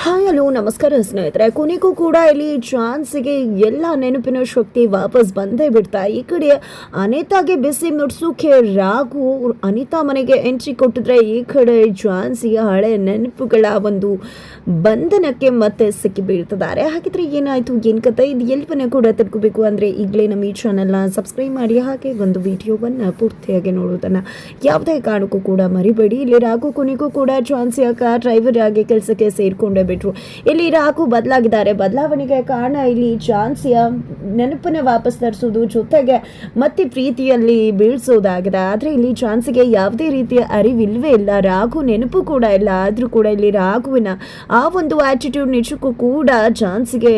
Hi hello ನಮಸ್ಕಾರ ಸ್ನೇಹಿತರೆ. ಕೊನೆಗೂ ಕೂಡ ಇಲ್ಲಿ ಚಾನ್ಸಿಗೆ ಎಲ್ಲ ನೆನಪಿನ ಶಕ್ತಿ ವಾಪಸ್ ಬಂದೇ ಬಿಡ್ತಾ. ಈ ಕಡೆ ಅನಿತಾಗೆ ಬಿಸಿ ಮುಡ್ಸೋಕೆ ರಾಘು ಅನಿತಾ ಮನೆಗೆ ಎಂಟ್ರಿ ಕೊಟ್ಟಿದ್ರೆ, ಈ ಕಡೆ ಚಾನ್ಸಿಗೆ ಹಳೆ ನೆನಪುಗಳ ಒಂದು ಬಂಧನಕ್ಕೆ ಮತ್ತೆ ಸಿಕ್ಕಿ ಬೀಳ್ತಿದ್ದಾರೆ. ಹಾಗಿದ್ರೆ ಏನಾಯಿತು, ಏನು ಕತೆ, ಇದು ಎಲ್ಲವನ್ನ ಕೂಡ ತಿಳ್ಕೋಬೇಕು ಅಂದರೆ ಈಗಲೇ ನಮ್ಮ ಈ ಚಾನಲ್ನ ಸಬ್ಸ್ಕ್ರೈಬ್ ಮಾಡಿ, ಹಾಗೆ ಒಂದು ವಿಡಿಯೋವನ್ನು ಪೂರ್ತಿಯಾಗಿ ನೋಡೋದನ್ನು ಯಾವುದೇ ಕಾರಣಕ್ಕೂ ಕೂಡ ಮರಿಬೇಡಿ. ಇಲ್ಲಿ ರಾಘು ಕೊನೆಗೂ ಕೂಡ ಚಾನ್ಸಿಯ ಕಾರ್ ಡ್ರೈವರ್ ಆಗಿ ಕೆಲಸಕ್ಕೆ ಸೇರಿಕೊಂಡೆ ಬಿಟ್ರು. ಇಲ್ಲಿ ರಾಘು ಬದಲಾಗಿದ್ದಾರೆ. ಬದಲಾವಣೆಗೆ ಕಾರಣ ಇಲ್ಲಿ ಚಾನ್ಸಿಯ ನೆನಪನ್ನ ವಾಪಸ್ ತರಿಸೋದು, ಜೊತೆಗೆ ಮತ್ತೆ ಪ್ರೀತಿಯಲ್ಲಿ ಬೀಳ್ಸೋದಾಗಿದೆ. ಆದರೆ ಇಲ್ಲಿ ಚಾನ್ಸಿಗೆ ಯಾವುದೇ ರೀತಿಯ ಅರಿವಿಲ್ವೇ ಇಲ್ಲ, ರಾಘು ನೆನಪು ಕೂಡ ಇಲ್ಲ. ಆದರೂ ಕೂಡ ಇಲ್ಲಿ ರಾಘುವಿನ ಆ ಒಂದು ಆಟಿಟ್ಯೂಡ್ ನಿಜಕ್ಕೂ ಕೂಡ ಚಾನ್ಸಿಗೆ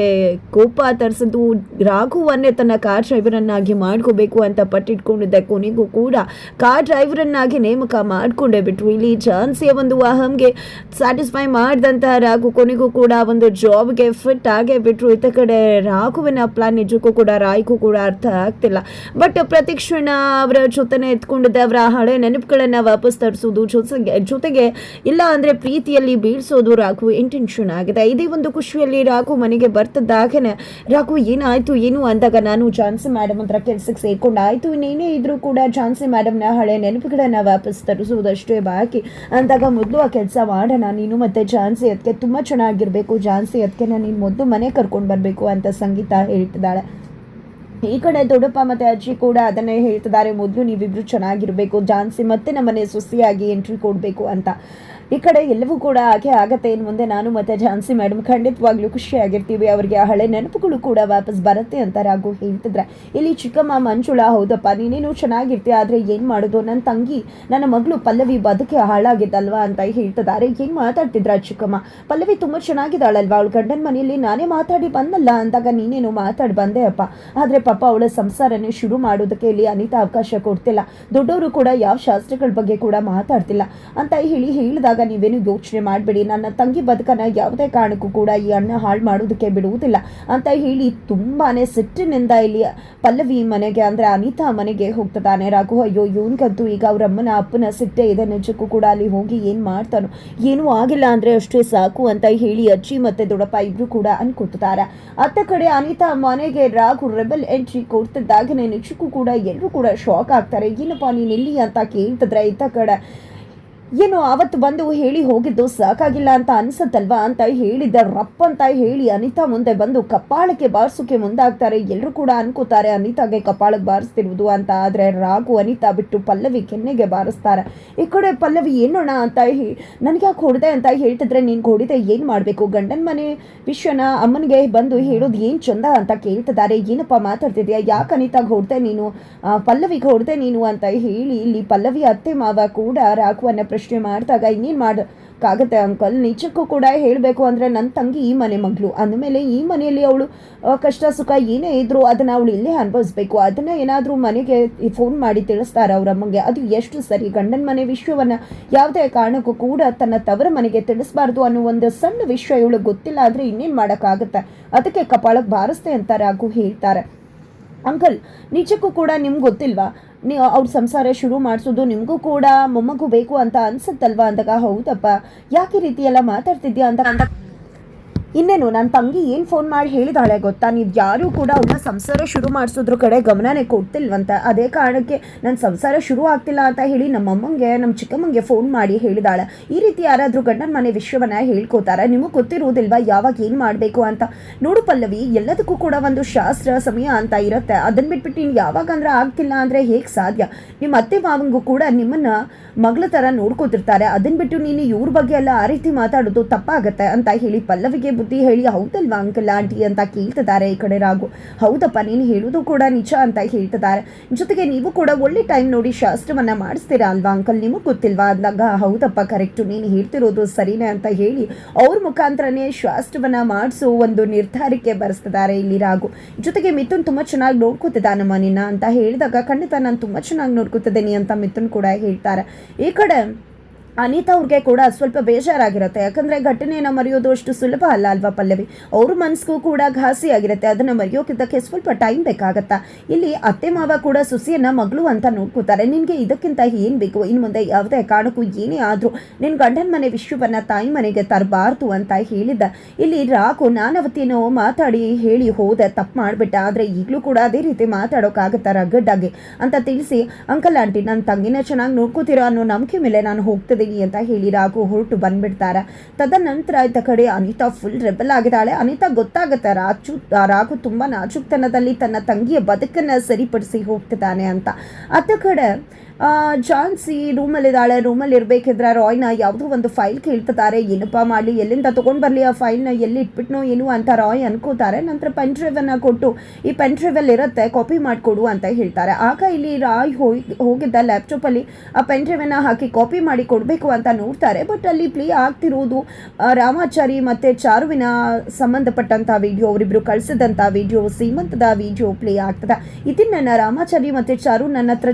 ಕೋಪ ತರಿಸಿದ್ದು. ರಾಘುವನ್ನೇ ತನ್ನ ಕಾರ್ ಡ್ರೈವರನ್ನಾಗಿ ಮಾಡ್ಕೋಬೇಕು ಅಂತ ಪಟ್ಟಿಟ್ಕೊಂಡಿದ್ದೆ. ಕೊನೆಗೂ ಕೂಡ ಕಾರ್ ಡ್ರೈವರನ್ನಾಗಿ ನೇಮಕ ಮಾಡ್ಕೊಂಡೇ ಬಿಟ್ರು. ಇಲ್ಲಿ ಚಾನ್ಸಿಯ ಒಂದು ಅಹಂಗೆ ಸ್ಯಾಟಿಸ್ಫೈ ಮಾಡಿದಂತಹ ರಾಘು ಕೊನೆಗೂ ಕೂಡ ಒಂದು ಜಾಬ್ಗೆ ಫಿಟ್ ಆಗೇ ಬಿಟ್ರು. ಇತ್ತ ಕಡೆ ರಾಘುವಿನ ಪ್ಲಾನ್ ನಿಜಕ್ಕೂ ಕೂಡ ರಾಯ್ಗೂ ಕೂಡ ಅರ್ಥ ಆಗ್ತಿಲ್ಲ. ಬಟ್ ಪ್ರತಿಕ್ಷಣ ಅವರ ಜೊತೆನೆ ಎತ್ಕೊಂಡಿದ್ದೆ, ಅವರ ಹಳೆ ನೆನಪುಗಳನ್ನ ವಾಪಸ್ ತರಿಸೋದು, ಜೊತೆಗೆ ಇಲ್ಲ ಅಂದ್ರೆ ಪ್ರೀತಿಯಲ್ಲಿ ಬೀಳ್ಸೋದು ರಾಘು ಇಂಟೆನ್ಷನ್ ಆಗಿದೆ. ಇದೇ ಒಂದು ಖುಷಿಯಲ್ಲಿ ರಾಘು ಮನೆಗೆ ಬರ್ತಿದ್ದಾಗೇನೆ ರಾಘು ಏನಾಯ್ತು ಏನು ಅಂದಾಗ, ನಾನು ಝಾನ್ಸಿ ಮೇಡಮ್ ಹತ್ರ ಕೆಲ್ಸಕ್ಕೆ ಸೇರ್ಕೊಂಡು ಆಯ್ತು, ಇನ್ನೇನೇ ಇದ್ರೂ ಕೂಡ ಝಾನ್ಸಿ ಮೇಡಮ್ನ ಹಳೆ ನೆನಪುಗಳನ್ನ ವಾಪಸ್ ತರಿಸೋದಷ್ಟೇ ಬಾಕಿ ಅಂದಾಗ, ಮೊದಲು ಆ ಕೆಲಸ ಮಾಡೋಣ, ನೀನು ಮತ್ತೆ ಝಾನ್ಸಿ ಅದಕ್ಕೆ ತುಂಬಾ ಚೆನ್ನಾಗಿರ್ಬೇಕು, ಝಾನ್ಸಿ ಅದಕ್ಕೆ ನೀನು ಮೊದಲು ಮನೆ ಕರ್ಕೊಂಡು ಬರಬೇಕು ಅಂತ ಸಂಗೀತ ಹೇಳ್ತಿದ್ದಾಳೆ. ಈ ಕಡೆ ದೊಡ್ಡಪ್ಪ ಮತ್ತೆ ಅಜ್ಜಿ ಕೂಡ ಅದನ್ನೇ ಹೇಳ್ತಿದ್ದಾರೆ, ಮೊದಲು ನೀವಿಬ್ರು ಚೆನ್ನಾಗಿರ್ಬೇಕು, ಝಾನ್ಸಿ ಮತ್ತೆ ನಮ್ಮನೆ ಸೊಸೆಯಾಗಿ ಎಂಟ್ರಿ ಕೊಡಬೇಕು ಅಂತ. ಈ ಕಡೆ ಎಲ್ಲವೂ ಕೂಡ ಹಾಗೆ ಆಗತ್ತೆ. ಇನ್ನು ಮುಂದೆ ನಾನು ಮತ್ತೆ ಝಾನ್ಸಿ ಮೇಡಮ್ ಖಂಡಿತವಾಗ್ಲೂ ಖುಷಿಯಾಗಿರ್ತೀವಿ, ಅವರಿಗೆ ಆ ಹಳೆ ನೆನಪುಗಳು ಕೂಡ ವಾಪಸ್ ಬರುತ್ತೆ ಅಂತ ರಾಘು ಹೇಳ್ತಿದ್ರೆ, ಇಲ್ಲಿ ಚಿಕ್ಕಮ್ಮ ಮಂಜುಳಾ, ಹೌದಪ್ಪ ನೀನೇನು ಚೆನ್ನಾಗಿರ್ತೀಯ, ಆದರೆ ಏನು ಮಾಡೋದು, ನನ್ನ ತಂಗಿ ನನ್ನ ಮಗಳು ಪಲ್ಲವಿ ಬದುಕೆ ಹಾಳಾಗಿದ್ದಲ್ವಾ ಅಂತ ಹೇಳ್ತಿದ್ದಾರೆ. ಏನು ಮಾತಾಡ್ತಿದ್ರ ಚಿಕ್ಕಮ್ಮ, ಪಲ್ಲವಿ ತುಂಬ ಚೆನ್ನಾಗಿದ್ದಾಳಲ್ವಾ, ಅವಳು ಗಂಡನ ಮನೆಯಲ್ಲಿ ನಾನೇ ಮಾತಾಡಿ ಬಂದಲ್ಲ ಅಂದಾಗ ನೀನೇನು ಮಾತಾಡಿ ಬಂದೆ ಅಪ್ಪ, ಆದರೆ ಪಾಪ ಅವಳ ಸಂಸಾರನೇ ಶುರು ಮಾಡೋದಕ್ಕೆ ಇಲ್ಲಿ ಅನಿತಾ ಅವಕಾಶ ಕೊಡ್ತಿಲ್ಲ, ದೊಡ್ಡವರು ಕೂಡ ಯಾವ ಶಾಸ್ತ್ರಗಳ ಬಗ್ಗೆ ಕೂಡ ಮಾತಾಡ್ತಿಲ್ಲ ಅಂತ ಹೇಳಿದಾಗ, ನೀವೇನು ಯೋಚನೆ ಮಾಡಬೇಡಿ, ನನ್ನ ತಂಗಿ ಬದುಕನ್ನ ಯಾವುದೇ ಕಾರಣಕ್ಕೂ ಕೂಡ ಈ ಅಣ್ಣ ಹಾಳು ಮಾಡೋದಕ್ಕೆ ಬಿಡುವುದಿಲ್ಲ ಅಂತ ಹೇಳಿ ತುಂಬಾನೇ ಸಿಟ್ಟಿನಿಂದ ಇಲ್ಲಿ ಪಲ್ಲವಿ ಮನೆಗೆ ಅಂದ್ರೆ ಅನಿತಾ ಮನೆಗೆ ಹೋಗ್ತದಾನೆ ರಾಘು. ಅಯ್ಯೋ ಇವನ್ಗಂತೂ ಈಗ ಅವ್ರ ಅಮ್ಮನ ಅಪ್ಪನ ಸಿಟ್ಟೆ ಇದೆ, ನಿಜಕ್ಕೂ ಕೂಡ ಅಲ್ಲಿ ಹೋಗಿ ಏನ್ ಮಾಡ್ತಾನೋ, ಏನೂ ಆಗಿಲ್ಲ ಅಂದ್ರೆ ಅಷ್ಟೇ ಸಾಕು ಅಂತ ಹೇಳಿ ಅಜ್ಜಿ ಮತ್ತೆ ದೊಡ್ಡಪ್ಪ ಇಬ್ರು ಕೂಡ ಅನ್ಕೋತಿದ್ದಾರೆ. ಅತ್ತ ಕಡೆ ಅನಿತಾ ಮನೆಗೆ ರಾಘು ರೆಬಲ್ ಎಂಟ್ರಿ ಕೊಡ್ತಿದ್ದಾಗನೇ ನಿಜಕ್ಕೂ ಕೂಡ ಎಲ್ಲರೂ ಕೂಡ ಶಾಕ್ ಆಗ್ತಾರೆ. ಏನಪ್ಪಾ ನೀನ್ ಇಲ್ಲಿ ಅಂತ ಕೇಳ್ತಿದ್ರೆ, ಇತ್ತ ಕಡೆ ಏನು ಅವತ್ತು ಬಂದು ಹೇಳಿ ಹೋಗಿದ್ದು ಸಾಕಾಗಿಲ್ಲ ಅಂತ ಅನ್ಸತ್ತಲ್ವಾ ಅಂತ ಹೇಳಿದ್ದ, ರಪ್ಪ ಅಂತ ಹೇಳಿ ಅನಿತಾ ಮುಂದೆ ಬಂದು ಕಪಾಳಕ್ಕೆ ಬಾರಿಸೋಕೆ ಮುಂದಾಗ್ತಾರೆ. ಎಲ್ಲರೂ ಕೂಡ ಅನ್ಕೋತಾರೆ ಅನಿತಾಗೆ ಕಪಾಳಕ್ಕೆ ಬಾರಿಸ್ತಿರುವುದು ಅಂತ. ಆದರೆ ರಾಘು ಅನಿತಾ ಬಿಟ್ಟು ಪಲ್ಲವಿ ಕೆನ್ನೆಗೆ ಬಾರಿಸ್ತಾರೆ. ಈ ಕಡೆ ಪಲ್ಲವಿ ಏನೋಣ ಅಂತ ನನಗೆ ಯಾಕೆ ಹೊಡೆದೆ ಅಂತ ಹೇಳ್ತಿದ್ರೆ, ನೀನು ಹೊಡಿದೆ ಏನು ಮಾಡಬೇಕು, ಗಂಡನ ಮನೆ ವಿಷಯನ ಅಮ್ಮನಿಗೆ ಬಂದು ಹೇಳೋದು ಏನು ಚಂದ ಅಂತ ಕೇಳ್ತಿದ್ದಾರೆ. ಏನಪ್ಪ ಮಾತಾಡ್ತಿದ್ಯಾ, ಯಾಕೆ ಅನಿತಾಗೆ ಹೊಡೆದೆ ನೀನು, ಪಲ್ಲವಿಗೆ ಹೊಡೆದೆ ನೀನು ಅಂತ ಹೇಳಿ ಇಲ್ಲಿ ಪಲ್ಲವಿ ಅತ್ತೆ ಮಾವ ಕೂಡ ರಾಘುವನ್ನ ಪ್ರಶ್ನೆ ಮಾಡಿದಾಗ, ಇನ್ನೇನು ಮಾಡೋಕ್ಕಾಗತ್ತೆ ಅಂಕಲ್, ನಿಜಕ್ಕೂ ಕೂಡ ಹೇಳಬೇಕು ಅಂದರೆ ನನ್ನ ತಂಗಿ ಈ ಮನೆ ಮಗಳು ಅಂದಮೇಲೆ ಈ ಮನೆಯಲ್ಲಿ ಅವಳು ಕಷ್ಟ ಸುಖ ಏನೇ ಇದ್ರೂ ಅದನ್ನು ಅವಳು ಇಲ್ಲೇ ಅನುಭವಿಸ್ಬೇಕು. ಅದನ್ನು ಏನಾದರೂ ಮನೆಗೆ ಫೋನ್ ಮಾಡಿ ತಿಳಿಸ್ತಾರೆ ಅವ್ರ ಅಮ್ಮಗೆ, ಅದು ಎಷ್ಟು ಸರಿ, ಗಂಡನ ಮನೆ ವಿಷಯವನ್ನು ಯಾವುದೇ ಕಾರಣಕ್ಕೂ ಕೂಡ ತನ್ನ ತವರ ಮನೆಗೆ ತಿಳಿಸ್ಬಾರ್ದು ಅನ್ನೋ ಒಂದು ಸಣ್ಣ ವಿಷಯ ಇವಳು ಗೊತ್ತಿಲ್ಲ ಅಂದರೆ ಇನ್ನೇನು ಮಾಡೋಕ್ಕಾಗತ್ತೆ, ಅದಕ್ಕೆ ಕಪಾಳಕ್ಕೆ ಬಾರಿಸ್ತೆ ಅಂತ ರಾಘು ಹೇಳ್ತಾರೆ. ಅಂಕಲ್ ನಿಜಕ್ಕೂ ಕೂಡ ನಿಮ್ಗೆ ಗೊತ್ತಿಲ್ವಾ, ಅವ್ರ ಸಂಸಾರ ಶುರು ಮಾಡಿಸೋದು ನಿಮಗೂ ಕೂಡ ಮೊಮ್ಮಗು ಬೇಕು ಅಂತ ಅನ್ಸುತ್ತಲ್ವಾ ಅಂದಾಗ, ಹೌದಪ್ಪ ಯಾಕೆ ರೀತಿ ಎಲ್ಲ ಮಾತಾಡ್ತಿದ್ಯಾ ಅಂತ ಇನ್ನೇನು ನನ್ನ ತಂಗಿ ಏನು ಫೋನ್ ಮಾಡಿ ಹೇಳಿದಾಳೆ ಗೊತ್ತಾ, ನೀವು ಯಾರೂ ಕೂಡ ಅವನ್ನ ಸಂಸಾರ ಶುರು ಮಾಡಿಸೋದ್ರ ಕಡೆ ಗಮನನೇ ಕೊಡ್ತಿಲ್ವಂತ, ಅದೇ ಕಾರಣಕ್ಕೆ ನನ್ನ ಸಂಸಾರ ಶುರು ಆಗ್ತಿಲ್ಲ ಅಂತ ಹೇಳಿ ನಮ್ಮಮ್ಮಂಗೆ ನಮ್ಮ ಚಿಕ್ಕಮ್ಮಂಗೆ ಫೋನ್ ಮಾಡಿ ಹೇಳಿದಾಳೆ. ಈ ರೀತಿ ಯಾರಾದರೂ ಗಂಡನ ಮನೆ ವಿಷಯವನ್ನು ಹೇಳ್ಕೋತಾರೆ, ನಿಮಗೆ ಗೊತ್ತಿರೋದಿಲ್ವಾ ಯಾವಾಗ ಏನು ಮಾಡಬೇಕು ಅಂತ. ನೋಡು ಪಲ್ಲವಿ, ಎಲ್ಲದಕ್ಕೂ ಕೂಡ ಒಂದು ಶಾಸ್ತ್ರ ಸಮಯ ಅಂತ ಇರುತ್ತೆ, ಅದನ್ನು ಬಿಟ್ಬಿಟ್ಟು ನೀನು ಯಾವಾಗ ಅಂದ್ರೆ ಆಗ್ತಿಲ್ಲ ಅಂದರೆ ಹೇಗೆ ಸಾಧ್ಯ, ನಿಮ್ಮ ಅತ್ತೆ ಮಾವಂಗೂ ಕೂಡ ನಿಮ್ಮನ್ನು ಮಗಳ ಥರ ನೋಡ್ಕೋತಿರ್ತಾರೆ, ಅದನ್ನು ಬಿಟ್ಟು ನೀನು ಇವ್ರ ಬಗ್ಗೆ ಎಲ್ಲ ಆ ರೀತಿ ಮಾತಾಡೋದು ತಪ್ಪಾಗತ್ತೆ ಅಂತ ಹೇಳಿ ಪಲ್ಲವಿಗೆ ಬುದ್ಧಿ ಹೇಳಿ, ಹೌದಲ್ವಾ ಅಂಕಲ್ ಆಂಟಿ ಅಂತ ಕೇಳ್ತಿದ್ದಾರೆ. ಈ ಕಡೆ ರಾಘು, ಹೌದಪ್ಪ ನೀನು ಹೇಳೋದು ಕೂಡ ನಿಜ ಅಂತ ಹೇಳ್ತಿದ್ದಾರೆ, ಜೊತೆಗೆ ನೀವು ಕೂಡ ಒಳ್ಳೆ ಟೈಮ್ ನೋಡಿ ಶಾಸ್ತ್ರವನ್ನ ಮಾಡಿಸ್ತೀರಾ ಅಲ್ವಾ ಅಂಕಲ್, ನಿಮಗೆ ಗೊತ್ತಿಲ್ವಾ ಅಂದಾಗ, ಹೌದಪ್ಪ ಕರೆಕ್ಟು, ನೀನು ಹೇಳ್ತಿರೋದು ಸರಿನೇ ಅಂತ ಹೇಳಿ ಅವ್ರ ಮುಖಾಂತರನೇ ಶಾಸ್ತ್ರವನ್ನ ಮಾಡಿಸೋ ಒಂದು ನಿರ್ಧಾರಕ್ಕೆ ಬರೆಸ್ತಿದ್ದಾರೆ ಇಲ್ಲಿ ರಾಘು. ಜೊತೆಗೆ ಮಿಥುನ್ ತುಂಬ ಚೆನ್ನಾಗಿ ನೋಡ್ಕೋತಿದ್ದಾನೆ ಮನಿನ ಅಂತ ಹೇಳಿದಾಗ, ಖಂಡಿತ ನಾನು ತುಂಬ ಚೆನ್ನಾಗಿ ನೋಡ್ಕೋತಿದ್ದೀನಿ ಅಂತ ಮಿಥುನ್ ಕೂಡ ಹೇಳ್ತಾರೆ. ಈ ಕಡೆ ಅನಿತಾ ಅವ್ರಿಗೆ ಕೂಡ ಸ್ವಲ್ಪ ಬೇಜಾರಾಗಿರುತ್ತೆ. ಯಾಕಂದರೆ ಘಟನೆಯನ್ನು ಮರೆಯೋದು ಅಷ್ಟು ಸುಲಭ ಅಲ್ಲ ಅಲ್ವಾ ಪಲ್ಲವಿ. ಅವ್ರ ಮನಸ್ಸಿಗೂ ಕೂಡ ಘಾಸಿ ಆಗಿರುತ್ತೆ. ಅದನ್ನು ಮರೆಯೋಕ್ಕಿದ್ದಕ್ಕೆ ಸ್ವಲ್ಪ ಟೈಮ್ ಬೇಕಾಗತ್ತಾ. ಇಲ್ಲಿ ಅತ್ತೆ ಮಾವ ಕೂಡ ಸೊಸೆಯನ್ನು ಮಗಳು ಅಂತ ನೋಡ್ಕೋತಾರೆ. ನಿನಗೆ ಇದಕ್ಕಿಂತ ಏನು ಬೇಕು, ಇನ್ನು ಮುಂದೆ ಯಾವುದೇ ಕಾರಣಕ್ಕೂ ಏನೇ ಆದರೂ ನಿನ್ನ ಗಂಡನ ಮನೆ ವಿಷಯವನ್ನು ತಾಯಿ ಮನೆಗೆ ತರಬಾರ್ದು ಅಂತ ಹೇಳಿದ್ದ. ಇಲ್ಲಿ ರಾಘು ನಾನವತ್ತೇನೋ ಮಾತಾಡಿ ಹೇಳಿ ಹೋದೆ, ತಪ್ಪು ಮಾಡಿಬಿಟ್ಟ, ಆದರೆ ಈಗಲೂ ಕೂಡ ಅದೇ ರೀತಿ ಮಾತಾಡೋಕ್ಕಾಗತ್ತಾ ರಗ್ಗಡ್ಡಾಗಿ ಅಂತ ತಿಳಿಸಿ, ಅಂಕಲ್ ಆಂಟಿ ನನ್ನ ತಂಗಿನ ಚೆನ್ನಾಗಿ ನೋಡ್ಕೋತೀರಾ ಅನ್ನೋ ನಂಬಿಕೆ ಮೇಲೆ ನಾನು ಹೋಗ್ತಿದ್ದೀನಿ ಅಂತ ಹೇಳಿ ರಾಘು ಹೊರಟು ಬಂದ್ಬಿಡ್ತಾರೆ. ತದನಂತರ ಇತ್ತ ಕಡೆ ಅನಿತಾ ಫುಲ್ ರೆಬಲ್ ಆಗಿದ್ದಾಳೆ. ಅನಿತಾ ಗೊತ್ತಾಗುತ್ತೆ ರಾಘು ತುಂಬಾ ನಾಜುಕ್ತನದಲ್ಲಿ ತನ್ನ ತಂಗಿಯ ಬದುಕನ್ನು ಸರಿಪಡಿಸಿ ಹೋಗ್ತಿದ್ದಾನೆ ಅಂತ. ಅತ್ತ ಕಡೆ ಜಾನ್ಸಿ ರೂಮಲ್ಲಿದ್ದಾಳೆ. ರೂಮಲ್ಲಿ ಇರಬೇಕಿದ್ರೆ ರಾಯ್ನ ಯಾವುದೋ ಒಂದು ಫೈಲ್ ಕೇಳ್ತಿದ್ದಾರೆ. ಏನಪ್ಪ ಮಾಡಲಿ, ಎಲ್ಲಿಂದ ತೊಗೊಂಡು ಬರಲಿ, ಆ ಫೈಲ್ನ ಎಲ್ಲಿ ಇಟ್ಬಿಟ್ನೋ ಏನು ಅಂತ ರಾಯ್ ಅನ್ಕೋತಾರೆ. ನಂತರ ಪೆನ್ ಡ್ರೈವನ್ನು ಕೊಟ್ಟು ಈ ಪೆನ್ ಡ್ರೈವಲ್ಲಿ ಇರುತ್ತೆ, ಕಾಪಿ ಮಾಡಿಕೊಡು ಅಂತ ಹೇಳ್ತಾರೆ. ಆಗ ಇಲ್ಲಿ ರಾಯ್ ಹೋಗಿದ್ದ ಲ್ಯಾಪ್ಟಾಪಲ್ಲಿ ಆ ಪೆನ್ ಡ್ರೈವನ್ನು ಹಾಕಿ ಕಾಪಿ ಮಾಡಿ ಕೊಡಬೇಕು ಅಂತ ನೋಡ್ತಾರೆ. ಬಟ್ ಅಲ್ಲಿ ಪ್ಲೇ ಆಗ್ತಿರೋದು ರಾಮಾಚಾರಿ ಮತ್ತು ಚಾರುವಿನ ಸಂಬಂಧಪಟ್ಟಂಥ ವಿಡಿಯೋ, ಅವರಿಬ್ಬರು ಕಳಿಸಿದಂಥ ವಿಡಿಯೋ, ಸೀಮಂತದ ವಿಡಿಯೋ ಪ್ಲೇ ಆಗ್ತದೆ. ಇದನ್ನ ರಾಮಾಚಾರಿ ಮತ್ತು ಚಾರು ನನ್ನ ಹತ್ರ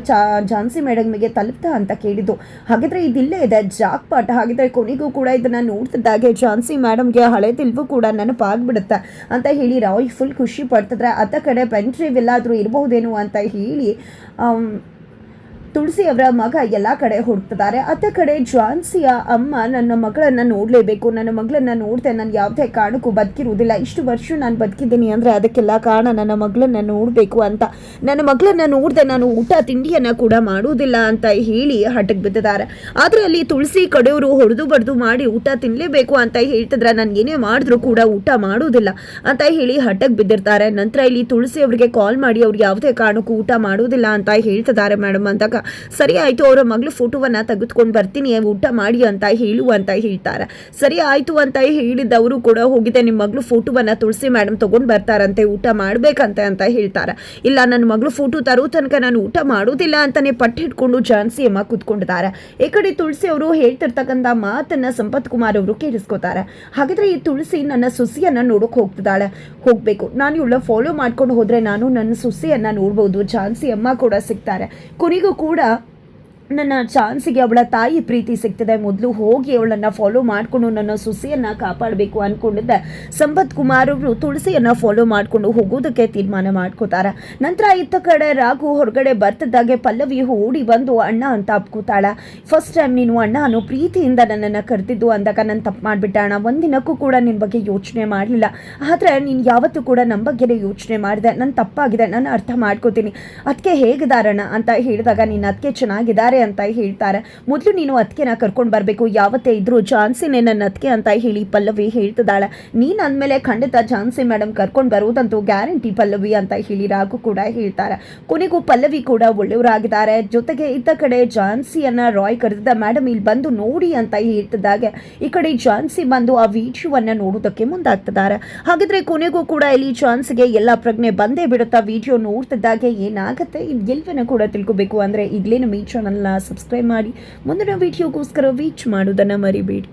ಜಾನ್ಸಿ ಮೇಡಮ್ಗೆ ತಲುಪ್ತಾ ಅಂತ ಕೇಳಿದ್ದು. ಹಾಗಿದ್ರೆ ಇದಿಲ್ಲೇ ಇದೆ ಜಾಕ್ ಪಾಠ. ಹಾಗಿದ್ರೆ ಕೊನೆಗೂ ಕೂಡ ಇದನ್ನು ನೋಡ್ತಿದ್ದಾಗೆ ಜಾನ್ಸಿ ಮೇಡಮ್ಗೆ ಹಳೆ ತಿಲ್ವು ಕೂಡ ನೆನಪಾಗ್ಬಿಡುತ್ತೆ ಅಂತ ಹೇಳಿ ರಾಯ್ ಫುಲ್ ಖುಷಿ ಪಡ್ತಿದ್ರೆ, ಅತ್ತ ಕಡೆ ಪೆನ್ ಡ್ರೈವ್ ಎಲ್ಲಾದರೂ ಇರಬಹುದೇನೋ ಅಂತ ಹೇಳಿ ತುಳಸಿ ಅವರ ಮಗ ಎಲ್ಲ ಕಡೆ ಹುಡುಕ್ತಿದ್ದಾರೆ. ಅತ್ತ ಕಡೆ ಜಾನ್ಸಿಯ ಅಮ್ಮ ನನ್ನ ಮಗಳನ್ನು ನೋಡಲೇಬೇಕು, ನನ್ನ ಮಗಳನ್ನು ನೋಡ್ದೆ ನಾನು ಯಾವುದೇ ಕಾರಣಕ್ಕೂ ಬದುಕಿರುವುದಿಲ್ಲ, ಇಷ್ಟು ವರ್ಷ ನಾನು ಬದುಕಿದ್ದೀನಿ ಅಂದರೆ ಅದಕ್ಕೆಲ್ಲ ಕಾರಣ ನನ್ನ ಮಗಳನ್ನು ನೋಡಬೇಕು ಅಂತ, ನನ್ನ ಮಗಳನ್ನು ನೋಡದೆ ನಾನು ಊಟ ತಿಂಡಿಯನ್ನು ಕೂಡ ಮಾಡುವುದಿಲ್ಲ ಅಂತ ಹೇಳಿ ಹಠಕ್ಕೆ ಬಿದ್ದಿದ್ದಾರೆ. ಆದರೆ ಅಲ್ಲಿ ತುಳಸಿ ಕಡೆಯವರು ಹೊಡೆದು ಬಡ್ದು ಮಾಡಿ ಊಟ ತಿನ್ನಲೇಬೇಕು ಅಂತ ಹೇಳ್ತಿದ್ರೆ, ನಾನು ಏನೇ ಮಾಡಿದ್ರು ಕೂಡ ಊಟ ಮಾಡೋದಿಲ್ಲ ಅಂತ ಹೇಳಿ ಹಠಕ್ಕೆ ಬಿದ್ದಿರ್ತಾರೆ. ನಂತರ ಇಲ್ಲಿ ತುಳಸಿ ಅವರಿಗೆ ಕಾಲ್ ಮಾಡಿ ಅವ್ರಿಗೆ ಯಾವುದೇ ಕಾರಣಕ್ಕೂ ಊಟ ಮಾಡೋದಿಲ್ಲ ಅಂತ ಹೇಳ್ತಿದ್ದಾರೆ ಮೇಡಮ್ ಅಂದಾಗ, ಸರಿ ಆಯಿತು ಅವರ ಮಗಳು ಫೋಟೋವನ್ನು ತೆಗೆದುಕೊಂಡು ಬರ್ತೀನಿ ಊಟ ಮಾಡಿ ಅಂತ ಅಂತ ಹೇಳ್ತಾರೆ. ಸರಿ ಆಯಿತು ಅಂತ ಹೇಳಿದ್ದವರು ಕೂಡ ಹೋಗಿದೆ, ನಿಮ್ಮ ಮಗಳು ಫೋಟೋವನ್ನು ತುಳಸಿ ಮೇಡಮ್ ತೊಗೊಂಡು ಬರ್ತಾರಂತೆ, ಊಟ ಮಾಡಬೇಕಂತೆ ಅಂತ ಹೇಳ್ತಾರೆ. ಇಲ್ಲ ನನ್ನ ಮಗಳು ಫೋಟೋ ತರೋ ತನಕ ನಾನು ಊಟ ಮಾಡೋದಿಲ್ಲ ಅಂತಲೇ ಪಟ್ಟು ಹಿಡ್ಕೊಂಡು ಜಾನ್ಸಿ ಅಮ್ಮ ಕೂತ್ಕೊಂಡಿದ್ದಾರೆ. ಈ ಕಡೆ ತುಳಸಿ ಅವರು ಹೇಳ್ತಿರ್ತಕ್ಕಂಥ ಮಾತನ್ನು ಸಂಪತ್ ಕುಮಾರ್ ಅವರು ಕೇಳಿಸ್ಕೋತಾರೆ. ಹಾಗಿದ್ರೆ ಈ ತುಳಸಿ ನನ್ನ ಸುಸಿಯನ್ನು ನೋಡೋಕೆ ಹೋಗಬೇಕು, ನಾನು ಇವಳ ಫಾಲೋ ಮಾಡ್ಕೊಂಡು ಹೋದರೆ ನಾನು ನನ್ನ ಸುಸಿಯನ್ನು ನೋಡ್ಬೋದು. ಜಾನ್ಸಿ ಅಮ್ಮ ಕೂಡ ಸಿಗ್ತಾರೆ. ಕೊನೆಗೂ ಕೂಡ ನನ್ನ ಚಾನ್ಸಿಗೆ ಅವಳ ತಾಯಿ ಪ್ರೀತಿ ಸಿಗ್ತದೆ, ಮೊದಲು ಹೋಗಿ ಅವಳನ್ನು ಫಾಲೋ ಮಾಡಿಕೊಂಡು ನನ್ನ ಸೊಸೆಯನ್ನು ಕಾಪಾಡಬೇಕು ಅಂದ್ಕೊಂಡಿದ್ದೆ. ಸಂಪತ್ ಕುಮಾರ್ ಅವರು ತುಳಸಿಯನ್ನು ಫಾಲೋ ಮಾಡಿಕೊಂಡು ಹೋಗೋದಕ್ಕೆ ತೀರ್ಮಾನ ಮಾಡ್ಕೋತಾರೆ. ನಂತರ ಇತ್ತ ಕಡೆ ರಾಘು ಹೊರಗಡೆ ಬರ್ತಿದ್ದಾಗೆ ಪಲ್ಲವಿ ಓಡಿ ಬಂದು ಅಣ್ಣ ಅಂತ ಅಪ್ಕೋತಾಳೆ. ಫಸ್ಟ್ ಟೈಮ್ ನೀನು ಅಣ್ಣ ಅನ್ನೋ ಪ್ರೀತಿಯಿಂದ ನನ್ನನ್ನು ಕರೆದಿದ್ದು ಅಂದಾಗ ನಾನು ತಪ್ಪು ಮಾಡಿಬಿಟ್ಟೆ ಅಣ್ಣ, ಒಂದಿನಕ್ಕೂ ಕೂಡ ನಿನ್ನ ಬಗ್ಗೆ ಯೋಚನೆ ಮಾಡಲಿಲ್ಲ, ಆದರೆ ನೀನು ಯಾವತ್ತೂ ಕೂಡ ನಮ್ಮ ಬಗ್ಗೆ ಯೋಚನೆ ಮಾಡಿದೆ, ನನ್ನ ತಪ್ಪಾಗಿದೆ, ನಾನು ಅರ್ಥ ಮಾಡ್ಕೋತೀನಿ, ಅದಕ್ಕೆ ಹೇಗಿದಾರಣ್ಣ ಅಂತ ಹೇಳಿದಾಗ ನಿನ್ನ ಅದಕ್ಕೆ ಚೆನ್ನಾಗಿದ್ದಾರೆ ಅಂತ ಹೇಳ್ತಾರೆ. ಮೊದಲು ನೀನು ಅದಕ್ಕೆನ ಕರ್ಕೊಂಡು ಬರಬೇಕು, ಯಾವತ್ತೇ ಇದ್ರು ಜಾನ್ಸಿನೇ ನನ್ನ ಅದಕ್ಕೆ ಅಂತ ಹೇಳಿ ಪಲ್ಲವಿ ಹೇಳ್ತಿದ್ದಾಳೆ. ನೀನು ಅಂದಮೇಲೆ ಖಂಡಿತ ಜಾನ್ಸಿ ಮೇಡಮ್ ಕರ್ಕೊಂಡು ಬರೋದಂತೂ ಗ್ಯಾರಂಟಿ ಪಲ್ಲವಿ ಅಂತ ಹೇಳಿ ರಾಘು ಕೂಡ ಹೇಳ್ತಾರೆ. ಕೊನೆಗೂ ಪಲ್ಲವಿ ಕೂಡ ಒಳ್ಳೆಯವರಾಗಿದ್ದಾರೆ. ಜೊತೆಗೆ ಇತ್ತ ಕಡೆ ಜಾನ್ಸಿಯನ್ನ ರಾಯ್ ಕರೆದಿದ್ದ, ಮೇಡಮ್ ಇಲ್ಲಿ ಬಂದು ನೋಡಿ ಅಂತ ಹೇಳ್ತಿದ್ದಾಗೆ ಈ ಕಡೆ ಜಾನ್ಸಿ ಬಂದು ಆ ವಿಡಿಯೋವನ್ನು ನೋಡೋದಕ್ಕೆ ಮುಂದಾಗ್ತಿದ್ದಾರೆ. ಹಾಗಿದ್ರೆ ಕೊನೆಗೂ ಕೂಡ ಇಲ್ಲಿ ಜಾನ್ಸಿಗೆ ಎಲ್ಲ ಪ್ರಜ್ಞೆ ಬಂದೇ ಬಿಡುತ್ತಾ. ವಿಡಿಯೋ ನೋಡ್ತಿದ್ದಾಗೆ ಏನಾಗುತ್ತೆ ಎಲ್ಲವನ್ನ ಕೂಡ ತಿಳ್ಕೋಬೇಕು ಅಂದರೆ ಈಗಲೇ ನಮ್ಮ ಈ ಚಾನಲ್ನ ಸಬ್ಸ್ಕ್ರೈಬ್ ಮಾಡಿ ಮುಂದಿನ ವಿಡಿಯೋಗೋಸ್ಕರ ವೇಟ್ ಮಾಡೋದನ್ನು ಮರಿಬೇಡಿ.